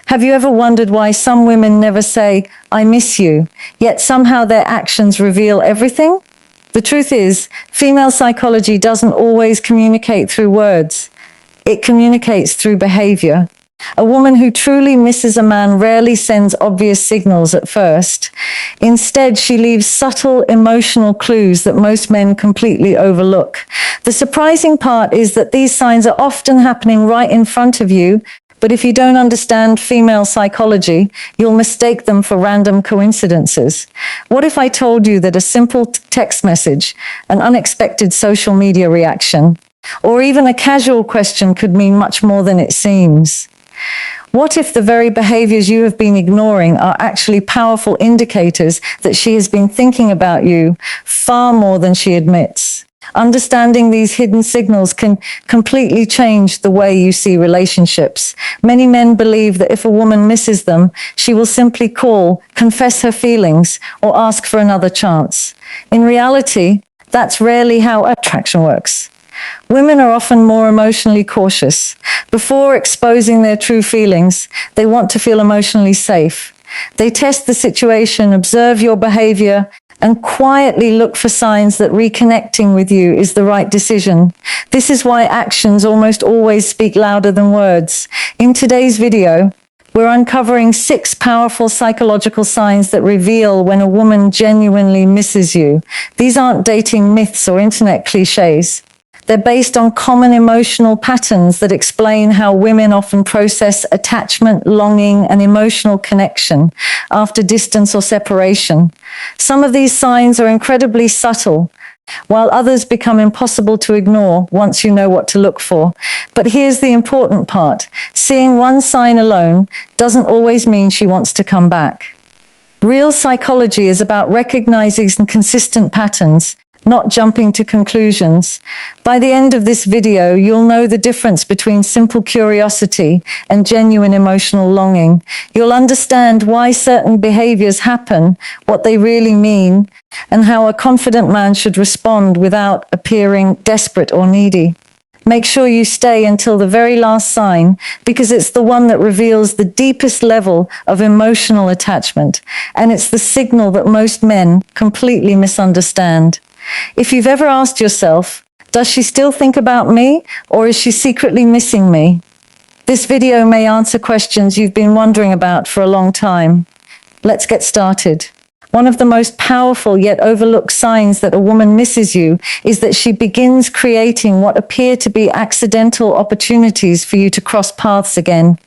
Have you ever wondered why some women never say, "I miss you," yet somehow their actions reveal everything? The truth is, female psychology doesn't always communicate through words. It communicates through behavior. A woman who truly misses a man rarely sends obvious signals at first. Instead, she leaves subtle emotional clues that most men completely overlook. The surprising part is that these signs are often happening right in front of you, but if you don't understand female psychology, you'll mistake them for random coincidences. What if I told you that a simple text message, an unexpected social media reaction, or even a casual question could mean much more than it seems? What if the very behaviors you have been ignoring are actually powerful indicators that she has been thinking about you far more than she admits? Understanding these hidden signals can completely change the way you see relationships. Many men believe that if a woman misses them, she will simply call, confess her feelings, or ask for another chance. In reality, that's rarely how attraction works. Women are often more emotionally cautious. Before exposing their true feelings, they want to feel emotionally safe. They test the situation, observe your behavior, and quietly look for signs that reconnecting with you is the right decision. This is why actions almost always speak louder than words. In today's video, we're uncovering 6 powerful psychological signs that reveal when a woman genuinely misses you. These aren't dating myths or internet cliches. They're based on common emotional patterns that explain how women often process attachment, longing, and emotional connection after distance or separation. Some of these signs are incredibly subtle, while others become impossible to ignore once you know what to look for. But here's the important part. Seeing one sign alone doesn't always mean she wants to come back. Real psychology is about recognizing consistent patterns, not jumping to conclusions. By the end of this video, you'll know the difference between simple curiosity and genuine emotional longing. You'll understand why certain behaviors happen, what they really mean, and how a confident man should respond without appearing desperate or needy. Make sure you stay until the very last sign, because it's the one that reveals the deepest level of emotional attachment, and it's the signal that most men completely misunderstand. If you've ever asked yourself, does she still think about me, or is she secretly missing me? This video may answer questions you've been wondering about for a long time. Let's get started. One of the most powerful yet overlooked signs that a woman misses you is that she begins creating what appear to be accidental opportunities for you to cross paths again.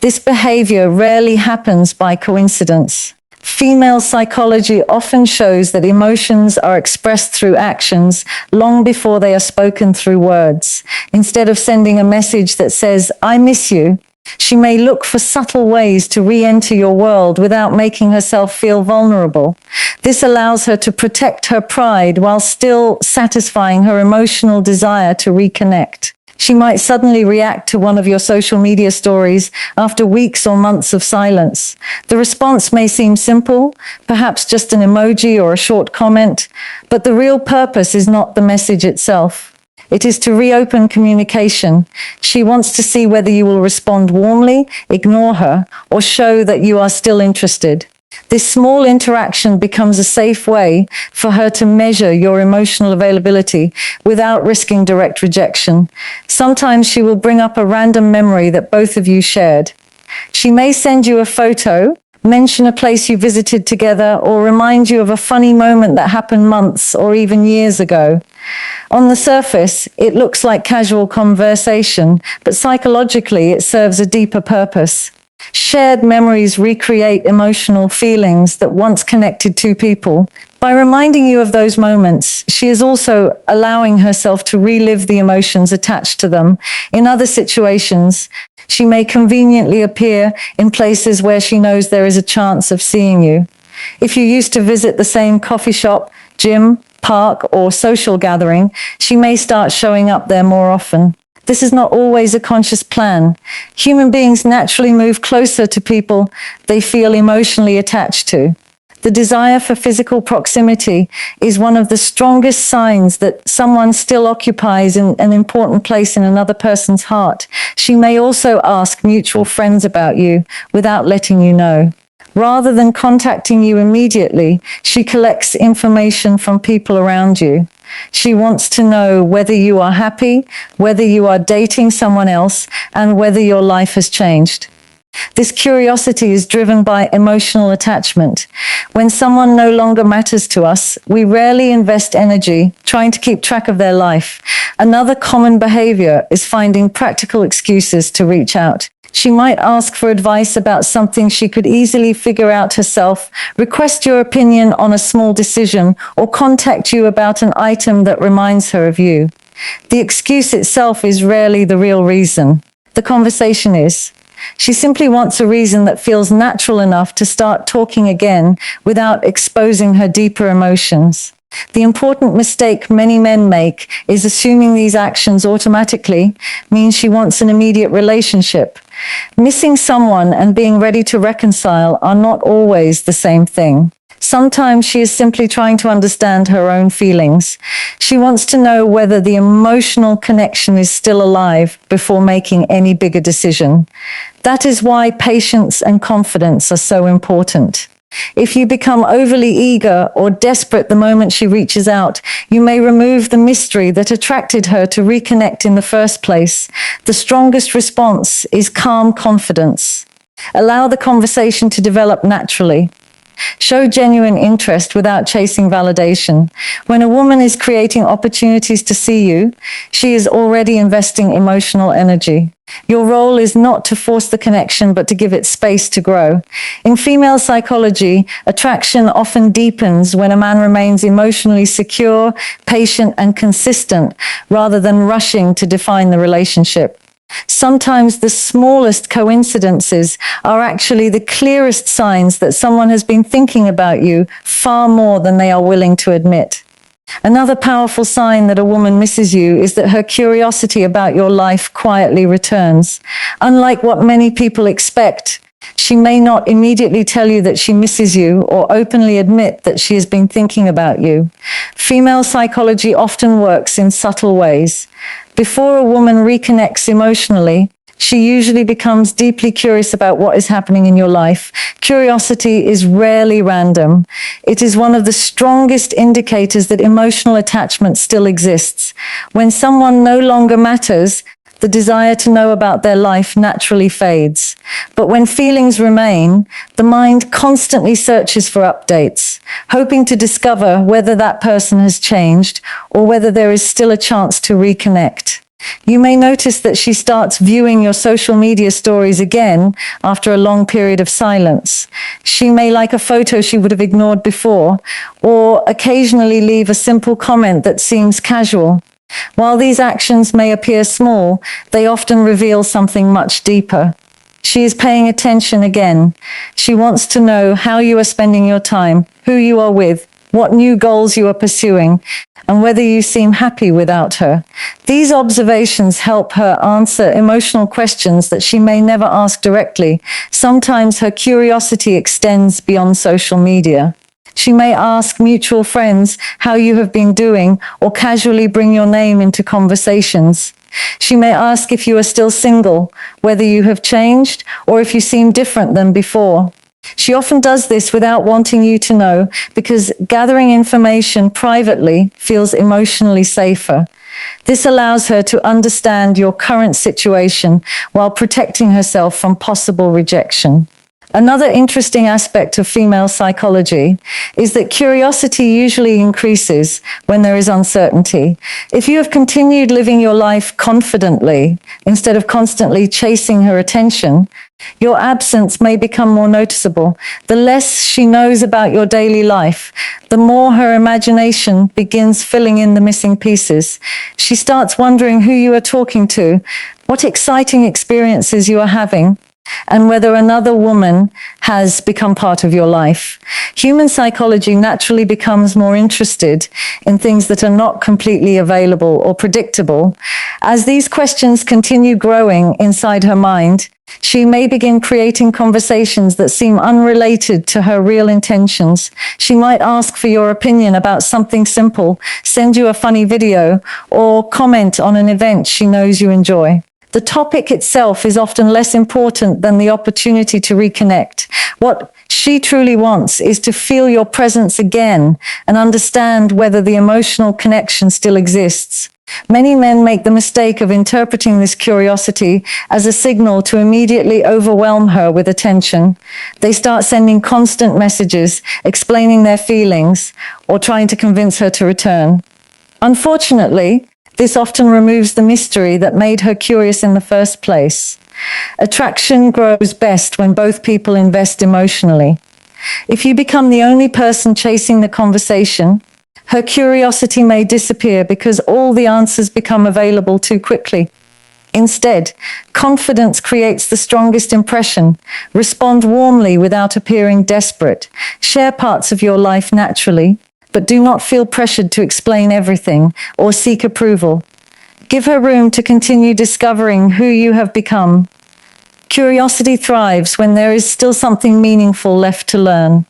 This behavior rarely happens by coincidence. Female psychology often shows that emotions are expressed through actions long before they are spoken through words. Instead of sending a message that says, "I miss you," she may look for subtle ways to re-enter your world without making herself feel vulnerable. This allows her to protect her pride while still satisfying her emotional desire to reconnect. She might suddenly react to one of your social media stories after weeks or months of silence. The response may seem simple, perhaps just an emoji or a short comment, but the real purpose is not the message itself. It is to reopen communication. She wants to see whether you will respond warmly, ignore her, or show that you are still interested. This small interaction becomes a safe way for her to measure your emotional availability without risking direct rejection. Sometimes she will bring up a random memory that both of you shared. She may send you a photo, mention a place you visited together, or remind you of a funny moment that happened months or even years ago. On the surface, it looks like casual conversation, but psychologically it serves a deeper purpose. Shared memories recreate emotional feelings that once connected two people. By reminding you of those moments, she is also allowing herself to relive the emotions attached to them. In other situations, she may conveniently appear in places where she knows there is a chance of seeing you. If you used to visit the same coffee shop, gym, park, or social gathering, she may start showing up there more often. This is not always a conscious plan. Human beings naturally move closer to people they feel emotionally attached to. The desire for physical proximity is one of the strongest signs that someone still occupies an important place in another person's heart. She may also ask mutual friends about you without letting you know. Rather than contacting you immediately, she collects information from people around you. She wants to know whether you are happy, whether you are dating someone else, and whether your life has changed. This curiosity is driven by emotional attachment. When someone no longer matters to us, we rarely invest energy trying to keep track of their life. Another common behavior is finding practical excuses to reach out. She might ask for advice about something she could easily figure out herself, request your opinion on a small decision, or contact you about an item that reminds her of you. The excuse itself is rarely the real reason. The conversation is. She simply wants a reason that feels natural enough to start talking again without exposing her deeper emotions. The important mistake many men make is assuming these actions automatically means she wants an immediate relationship. Missing someone and being ready to reconcile are not always the same thing. Sometimes she is simply trying to understand her own feelings. She wants to know whether the emotional connection is still alive before making any bigger decision. That is why patience and confidence are so important. If you become overly eager or desperate the moment she reaches out, you may remove the mystery that attracted her to reconnect in the first place. The strongest response is calm confidence. Allow the conversation to develop naturally. Show genuine interest without chasing validation. When a woman is creating opportunities to see you, she is already investing emotional energy. Your role is not to force the connection, but to give it space to grow. In female psychology, attraction often deepens when a man remains emotionally secure, patient, and consistent, rather than rushing to define the relationship. Sometimes the smallest coincidences are actually the clearest signs that someone has been thinking about you far more than they are willing to admit. Another powerful sign that a woman misses you is that her curiosity about your life quietly returns. Unlike what many people expect, she may not immediately tell you that she misses you or openly admit that she has been thinking about you. Female psychology often works in subtle ways. Before a woman reconnects emotionally, she usually becomes deeply curious about what is happening in your life. Curiosity is rarely random. It is one of the strongest indicators that emotional attachment still exists. When someone no longer matters, the desire to know about their life naturally fades. But when feelings remain, the mind constantly searches for updates, hoping to discover whether that person has changed or whether there is still a chance to reconnect. You may notice that she starts viewing your social media stories again after a long period of silence. She may like a photo she would have ignored before, or occasionally leave a simple comment that seems casual. While these actions may appear small, they often reveal something much deeper. She is paying attention again. She wants to know how you are spending your time, who you are with, what new goals you are pursuing, and whether you seem happy without her. These observations help her answer emotional questions that she may never ask directly. Sometimes her curiosity extends beyond social media. She may ask mutual friends how you have been doing, or casually bring your name into conversations. She may ask if you are still single, whether you have changed, or if you seem different than before. She often does this without wanting you to know, because gathering information privately feels emotionally safer. This allows her to understand your current situation while protecting herself from possible rejection. Another interesting aspect of female psychology is that curiosity usually increases when there is uncertainty. If you have continued living your life confidently instead of constantly chasing her attention, your absence may become more noticeable. The less she knows about your daily life, the more her imagination begins filling in the missing pieces. She starts wondering who you are talking to, what exciting experiences you are having, and whether another woman has become part of your life. Human psychology naturally becomes more interested in things that are not completely available or predictable. As these questions continue growing inside her mind, she may begin creating conversations that seem unrelated to her real intentions. She might ask for your opinion about something simple, send you a funny video, or comment on an event she knows you enjoy. The topic itself is often less important than the opportunity to reconnect. What she truly wants is to feel your presence again and understand whether the emotional connection still exists. Many men make the mistake of interpreting this curiosity as a signal to immediately overwhelm her with attention. They start sending constant messages, explaining their feelings, or trying to convince her to return. Unfortunately, this often removes the mystery that made her curious in the first place. Attraction grows best when both people invest emotionally. If you become the only person chasing the conversation, her curiosity may disappear because all the answers become available too quickly. Instead, confidence creates the strongest impression. Respond warmly without appearing desperate. Share parts of your life naturally, but do not feel pressured to explain everything or seek approval. Give her room to continue discovering who you have become. Curiosity thrives when there is still something meaningful left to learn.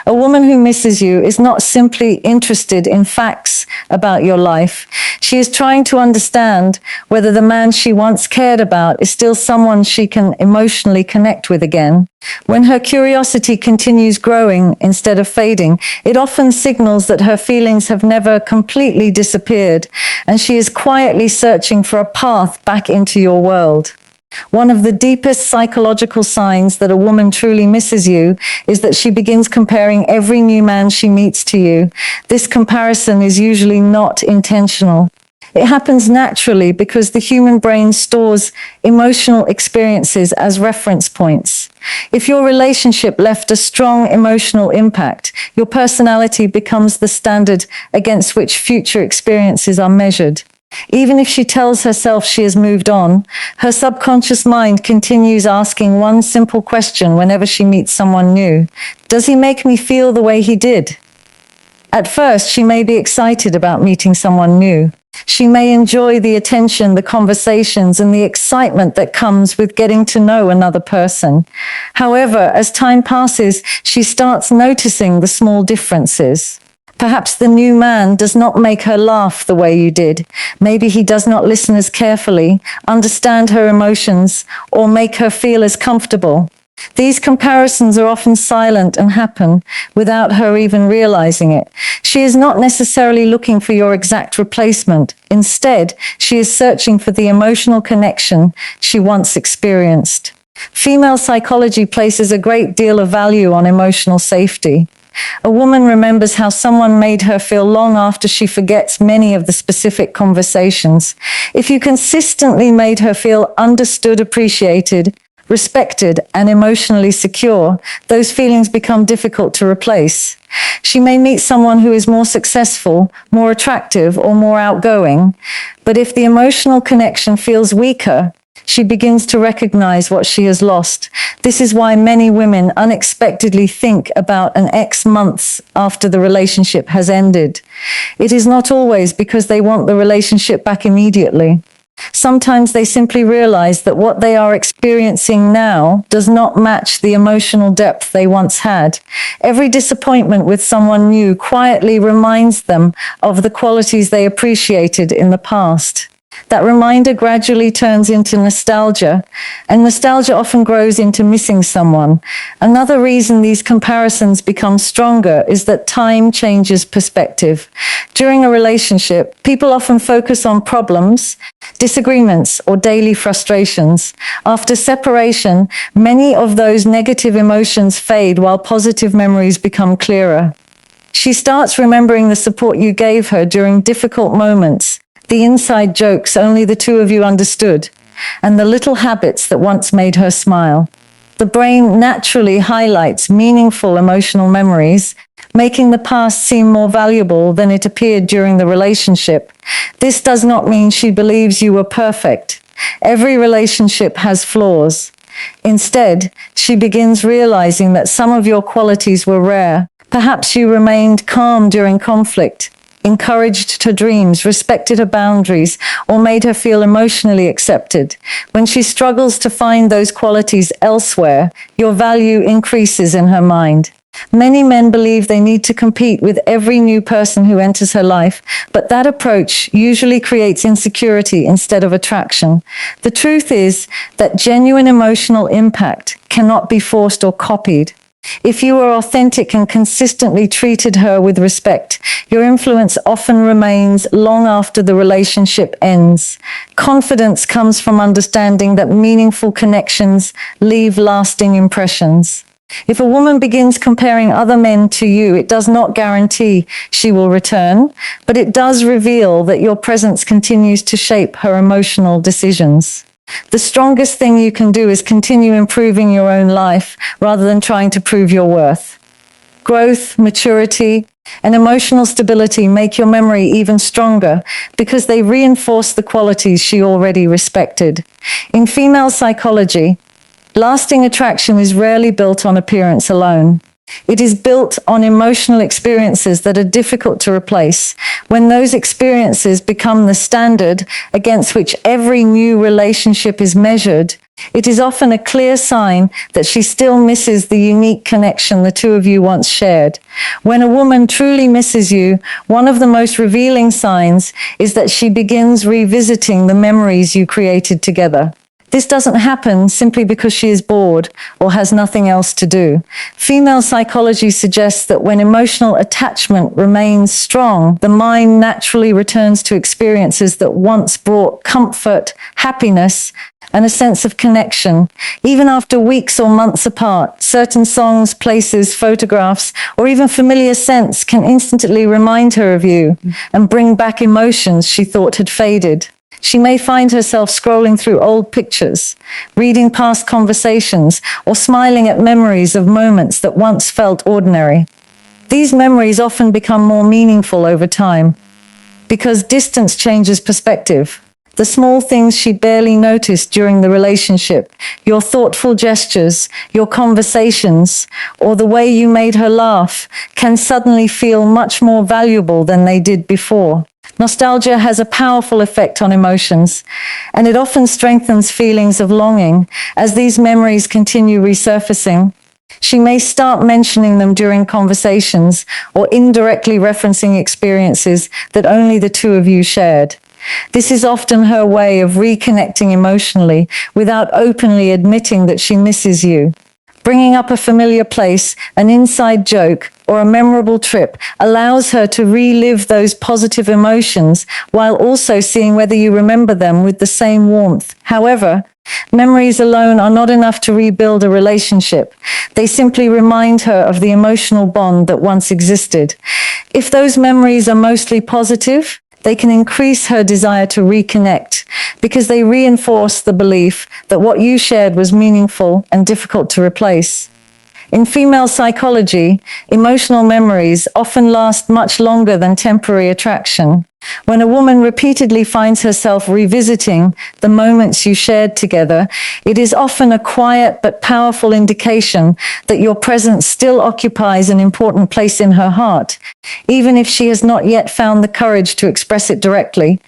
A woman who misses you is not simply interested in facts about your life. She is trying to understand whether the man she once cared about is still someone she can emotionally connect with again. When her curiosity continues growing instead of fading, it often signals that her feelings have never completely disappeared, and she is quietly searching for a path back into your world. One of the deepest psychological signs that a woman truly misses you is that she begins comparing every new man she meets to you. This comparison is usually not intentional. It happens naturally because the human brain stores emotional experiences as reference points. If your relationship left a strong emotional impact, your personality becomes the standard against which future experiences are measured. Even if she tells herself she has moved on, her subconscious mind continues asking one simple question whenever she meets someone new. Does he make me feel the way he did? At first, she may be excited about meeting someone new. She may enjoy the attention, the conversations, and the excitement that comes with getting to know another person. However, as time passes, she starts noticing the small differences. Perhaps the new man does not make her laugh the way you did. Maybe he does not listen as carefully, understand her emotions, or make her feel as comfortable. These comparisons are often silent and happen without her even realizing it. She is not necessarily looking for your exact replacement. Instead, she is searching for the emotional connection she once experienced. Female psychology places a great deal of value on emotional safety. A woman remembers how someone made her feel long after she forgets many of the specific conversations. If you consistently made her feel understood, appreciated, respected, and emotionally secure, those feelings become difficult to replace. She may meet someone who is more successful, more attractive, or more outgoing, but if the emotional connection feels weaker, she begins to recognize what she has lost. This is why many women unexpectedly think about an ex months after the relationship has ended. It is not always because they want the relationship back immediately. Sometimes they simply realize that what they are experiencing now does not match the emotional depth they once had. Every disappointment with someone new quietly reminds them of the qualities they appreciated in the past. That reminder gradually turns into nostalgia, and nostalgia often grows into missing someone. Another reason these comparisons become stronger is that time changes perspective. During a relationship, people often focus on problems, disagreements, or daily frustrations. After separation, many of those negative emotions fade while positive memories become clearer. She starts remembering the support you gave her during difficult moments, the inside jokes only the two of you understood, and the little habits that once made her smile. The brain naturally highlights meaningful emotional memories, making the past seem more valuable than it appeared during the relationship. This does not mean she believes you were perfect. Every relationship has flaws. Instead, she begins realizing that some of your qualities were rare. Perhaps you remained calm during conflict, encouraged her dreams, respected her boundaries, or made her feel emotionally accepted. When she struggles to find those qualities elsewhere, your value increases in her mind. Many men believe they need to compete with every new person who enters her life, but that approach usually creates insecurity instead of attraction. The truth is that genuine emotional impact cannot be forced or copied. If you are authentic and consistently treated her with respect, your influence often remains long after the relationship ends. Confidence comes from understanding that meaningful connections leave lasting impressions. If a woman begins comparing other men to you, it does not guarantee she will return, but it does reveal that your presence continues to shape her emotional decisions. The strongest thing you can do is continue improving your own life rather than trying to prove your worth. Growth, maturity, and emotional stability make your memory even stronger because they reinforce the qualities she already respected. In female psychology, lasting attraction is rarely built on appearance alone. It is built on emotional experiences that are difficult to replace. When those experiences become the standard against which every new relationship is measured, it is often a clear sign that she still misses the unique connection the two of you once shared. When a woman truly misses you, one of the most revealing signs is that she begins revisiting the memories you created together. This doesn't happen simply because she is bored or has nothing else to do. Female psychology suggests that when emotional attachment remains strong, the mind naturally returns to experiences that once brought comfort, happiness, and a sense of connection. Even after weeks or months apart, certain songs, places, photographs, or even familiar scents can instantly remind her of you and bring back emotions she thought had faded. She may find herself scrolling through old pictures, reading past conversations, or smiling at memories of moments that once felt ordinary. These memories often become more meaningful over time because distance changes perspective. The small things she barely noticed during the relationship, your thoughtful gestures, your conversations, or the way you made her laugh, can suddenly feel much more valuable than they did before. Nostalgia has a powerful effect on emotions, and it often strengthens feelings of longing as these memories continue resurfacing. She may start mentioning them during conversations or indirectly referencing experiences that only the two of you shared. This is often her way of reconnecting emotionally without openly admitting that she misses you. Bringing up a familiar place, an inside joke, or a memorable trip allows her to relive those positive emotions while also seeing whether you remember them with the same warmth. However, memories alone are not enough to rebuild a relationship. They simply remind her of the emotional bond that once existed. If those memories are mostly positive, they can increase her desire to reconnect because they reinforce the belief that what you shared was meaningful and difficult to replace. In female psychology, emotional memories often last much longer than temporary attraction. When a woman repeatedly finds herself revisiting the moments you shared together, it is often a quiet but powerful indication that your presence still occupies an important place in her heart, even if she has not yet found the courage to express it directly.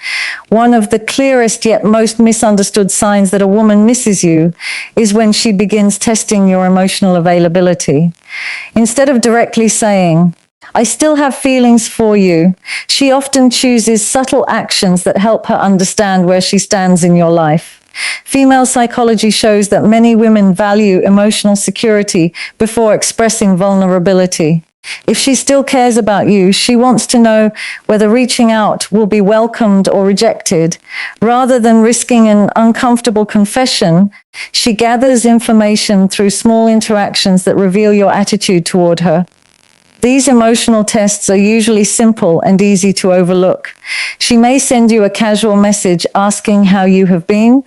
One of the clearest yet most misunderstood signs that a woman misses you is when she begins testing your emotional availability. Instead of directly saying, "I still have feelings for you," she often chooses subtle actions that help her understand where she stands in your life. Female psychology shows that many women value emotional security before expressing vulnerability. If she still cares about you, she wants to know whether reaching out will be welcomed or rejected. Rather than risking an uncomfortable confession, she gathers information through small interactions that reveal your attitude toward her. These emotional tests are usually simple and easy to overlook. She may send you a casual message asking how you have been,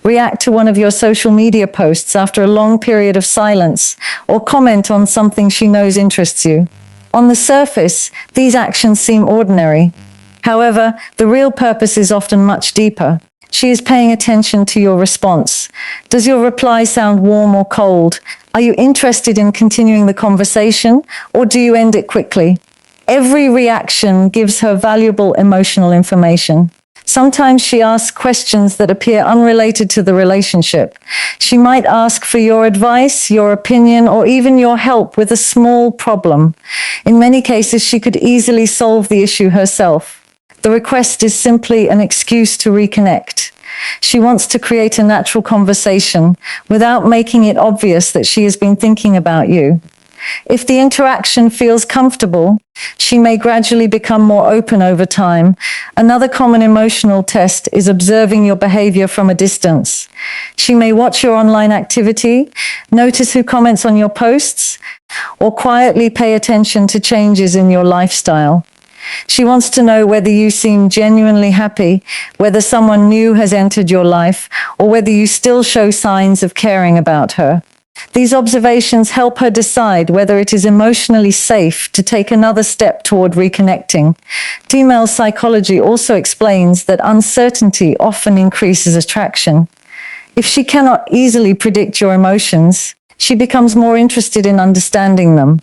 react to one of your social media posts after a long period of silence, or comment on something she knows interests you. On the surface, these actions seem ordinary. However, the real purpose is often much deeper. She is paying attention to your response. Does your reply sound warm or cold? Are you interested in continuing the conversation, or do you end it quickly? Every reaction gives her valuable emotional information. Sometimes she asks questions that appear unrelated to the relationship. She might ask for your advice, your opinion, or even your help with a small problem. In many cases, she could easily solve the issue herself. The request is simply an excuse to reconnect. She wants to create a natural conversation without making it obvious that she has been thinking about you. If the interaction feels comfortable, she may gradually become more open over time. Another common emotional test is observing your behavior from a distance. She may watch your online activity, notice who comments on your posts, or quietly pay attention to changes in your lifestyle. She wants to know whether you seem genuinely happy, whether someone new has entered your life, or whether you still show signs of caring about her. These observations help her decide whether it is emotionally safe to take another step toward reconnecting. Female psychology also explains that uncertainty often increases attraction. If she cannot easily predict your emotions, she becomes more interested in understanding them.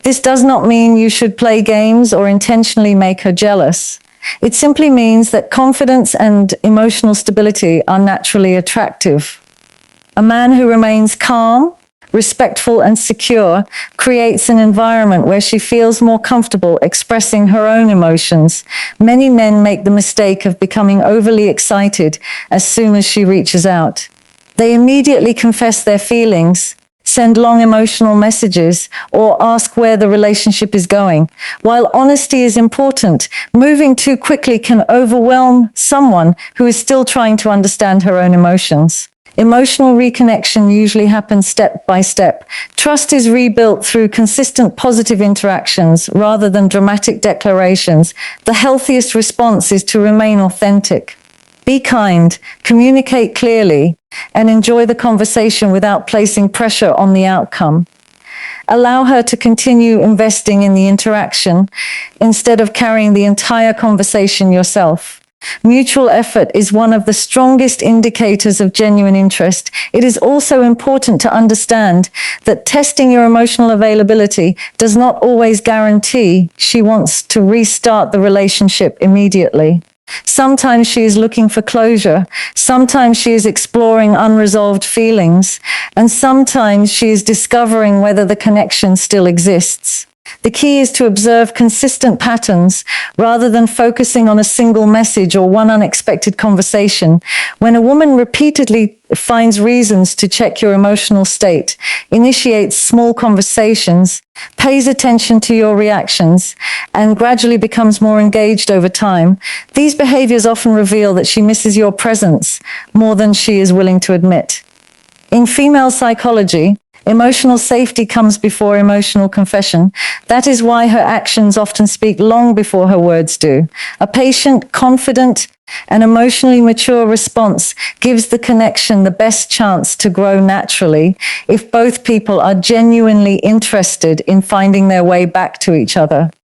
This does not mean you should play games or intentionally make her jealous. It simply means that confidence and emotional stability are naturally attractive. A man who remains calm, respectful, and secure creates an environment where she feels more comfortable expressing her own emotions. Many men make the mistake of becoming overly excited as soon as she reaches out. They immediately confess their feelings, send long emotional messages, or ask where the relationship is going. While honesty is important, moving too quickly can overwhelm someone who is still trying to understand her own emotions. Emotional reconnection usually happens step by step. Trust is rebuilt through consistent positive interactions rather than dramatic declarations. The healthiest response is to remain authentic. Be kind, communicate clearly, and enjoy the conversation without placing pressure on the outcome. Allow her to continue investing in the interaction instead of carrying the entire conversation yourself. Mutual effort is one of the strongest indicators of genuine interest. It is also important to understand that testing your emotional availability does not always guarantee she wants to restart the relationship immediately. Sometimes she is looking for closure, sometimes she is exploring unresolved feelings, and sometimes she is discovering whether the connection still exists. The key is to observe consistent patterns rather than focusing on a single message or one unexpected conversation. When a woman repeatedly finds reasons to check your emotional state, initiates small conversations, pays attention to your reactions, and gradually becomes more engaged over time, these behaviors often reveal that she misses your presence more than she is willing to admit. In female psychology, emotional safety comes before emotional confession. That is why her actions often speak long before her words do. A patient, confident, and emotionally mature response gives the connection the best chance to grow naturally if both people are genuinely interested in finding their way back to each other.